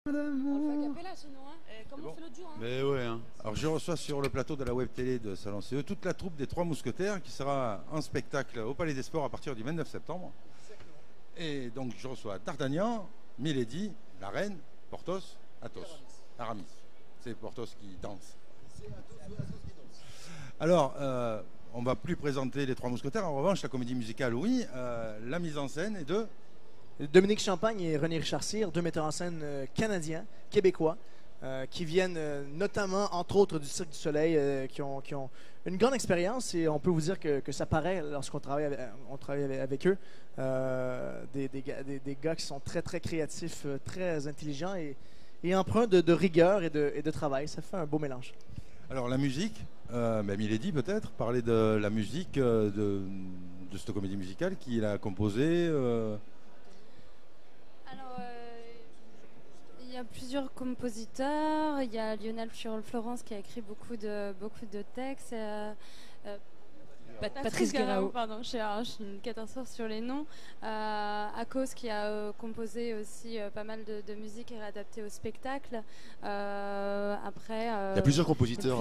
On le fait a cappella sinon, hein. Comme on fait l'autre jour, hein. Mais ouais, hein. Alors je reçois sur le plateau de la web télé de Salon CE toute la troupe des Trois Mousquetaires qui sera en spectacle au Palais des Sports à partir du 29 septembre. Et donc je reçois D'Artagnan, Milady, la Reine, Porthos, Athos, Aramis. C'est Porthos qui danse. Alors, on ne va plus présenter les Trois Mousquetaires. En revanche, la comédie musicale, oui. La mise en scène est de... Dominique Champagne et René Richard Cyr, deux metteurs en scène canadiens, québécois, qui viennent notamment, entre autres, du Cirque du Soleil, qui ont une grande expérience, et on peut vous dire que ça paraît lorsqu'on travaille avec eux. Des gars qui sont très, très créatifs, très intelligents et empreints de rigueur et de travail. Ça fait un beau mélange. Alors, la musique, Milady peut-être, parler de la musique de cette comédie musicale qu'il a composée. Il y a plusieurs compositeurs. Il y a Lionel Florence qui a écrit beaucoup de textes. Patrice Guéraud, pardon, je suis une catastrophe sur les noms. Akos qui a composé aussi pas mal de musique et réadapté au spectacle. Après, il y a plusieurs compositeurs,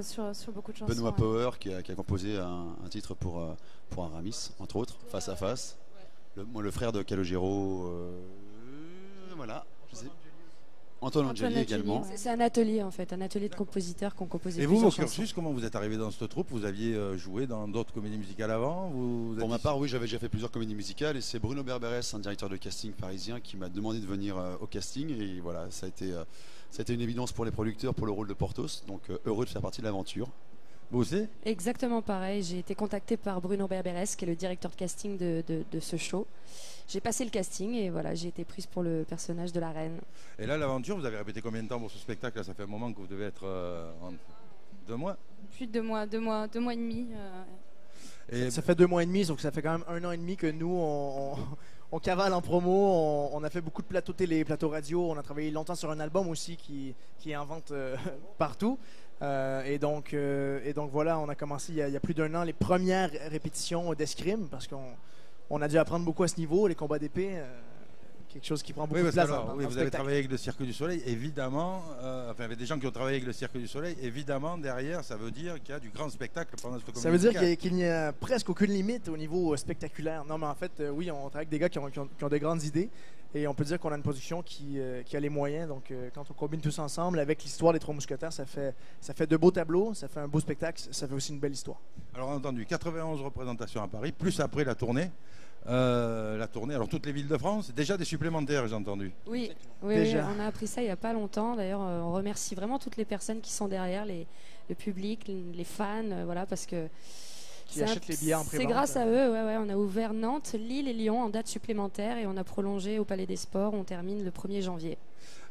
sur beaucoup de chansons. Benoît Power qui a composé un titre pour Aramis, entre autres, Face à Face. Le frère de Calogero, voilà. Antoine Angeli également. C'est un atelier en fait, un atelier de compositeurs qui ont composé. Et vous, vos cursus, comment vous êtes arrivé dans cette troupe? Vous aviez joué dans d'autres comédies musicales avant? Pour ma part, oui, j'avais déjà fait plusieurs comédies musicales et c'est Bruno Berberes, un directeur de casting parisien, qui m'a demandé de venir au casting et voilà, ça a été une évidence pour les producteurs pour le rôle de Porthos, donc heureux de faire partie de l'aventure. Vous aussi? Exactement pareil, j'ai été contactée par Bruno Berberes, qui est le directeur de casting de ce show. J'ai passé le casting et voilà, j'ai été prise pour le personnage de la reine. Et là, l'aventure, vous avez répété combien de temps pour ce spectacle? Là, ça fait un moment que vous devez être en 2 mois? Plus de 2 mois, 2 mois et demi. Et ça fait 2 mois et demi, donc ça fait quand même 1 an et demi que nous, on cavale en promo. On a fait beaucoup de plateaux télé, plateaux radio. On a travaillé longtemps sur un album aussi qui est en vente partout. Et donc voilà, on a commencé il y a plus d'1 an les premières répétitions d'escrime parce qu'on a dû apprendre beaucoup à ce niveau, les combats d'épée, quelque chose qui prend beaucoup de place. Vous avez travaillé avec le Cirque du Soleil, évidemment, enfin avec des gens qui ont travaillé avec le Cirque du Soleil, évidemment derrière ça veut dire qu'il y a du grand spectacle pendant cette comédie. Ça veut dire qu'il n'y a presque aucune limite au niveau spectaculaire. Non mais en fait, oui, on travaille avec des gars qui ont de grandes idées. Et on peut dire qu'on a une production qui a les moyens. Donc, quand on combine tous ensemble avec l'histoire des Trois Mousquetaires, ça fait de beaux tableaux, ça fait un beau spectacle, ça fait aussi une belle histoire. Alors, entendu, 91 représentations à Paris, plus après la tournée. Alors, toutes les villes de France, déjà des supplémentaires, j'ai entendu. Oui, on a appris ça il n'y a pas longtemps. D'ailleurs, on remercie vraiment toutes les personnes qui sont derrière, le public, les fans, voilà, parce que... Qui achètent les billets en prévente. C'est grâce à eux, on a ouvert Nantes, Lille et Lyon en date supplémentaire et on a prolongé au Palais des Sports. On termine le 1er janvier.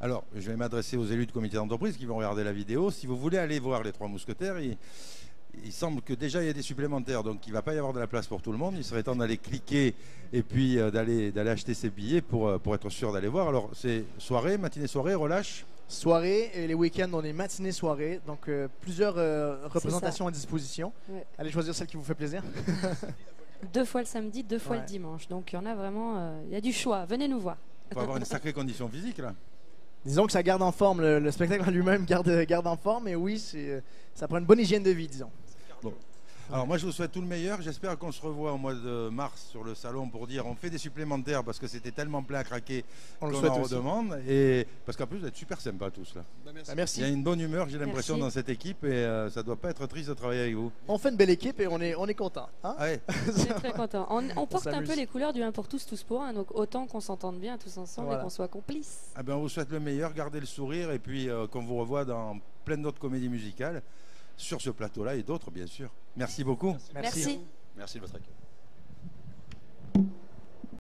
Alors, je vais m'adresser aux élus de comité d'entreprise qui vont regarder la vidéo. Si vous voulez aller voir les Trois Mousquetaires, il semble que déjà il y a des supplémentaires, donc il ne va pas y avoir de la place pour tout le monde. Il serait temps d'aller cliquer et puis d'aller acheter ses billets pour être sûr d'aller voir. Alors, c'est soirée, matinée, soirée, relâche? Soirée et les week-ends, on est matinée, soirée. Donc, plusieurs représentations à disposition. Ouais. Allez choisir celle qui vous fait plaisir. 2 fois le samedi, 2 fois le dimanche. Donc, il y en a vraiment... Il y a du choix. Venez nous voir. Il faut avoir une sacrée condition physique, là. Disons que ça garde en forme. Le spectacle en lui-même garde en forme. Et oui, ça prend une bonne hygiène de vie, disons. Bon. Alors moi je vous souhaite tout le meilleur, j'espère qu'on se revoit au mois de mars sur le salon pour dire on fait des supplémentaires parce que c'était tellement plein à craquer qu'on en redemande et parce qu'en plus vous êtes super sympas tous là. Merci. Il y a une bonne humeur, j'ai l'impression dans cette équipe et ça doit pas être triste de travailler avec vous. On fait une belle équipe et on est content. Hein, ouais. On est très content. On porte un peu les couleurs du 1 pour tous, tous pour un, donc autant qu'on s'entende bien tous ensemble et qu'on soit complices. Ah ben, on vous souhaite le meilleur, gardez le sourire et puis qu'on vous revoit dans plein d'autres comédies musicales. Sur ce plateau-là et d'autres, bien sûr. Merci beaucoup. Merci. Merci de votre accueil.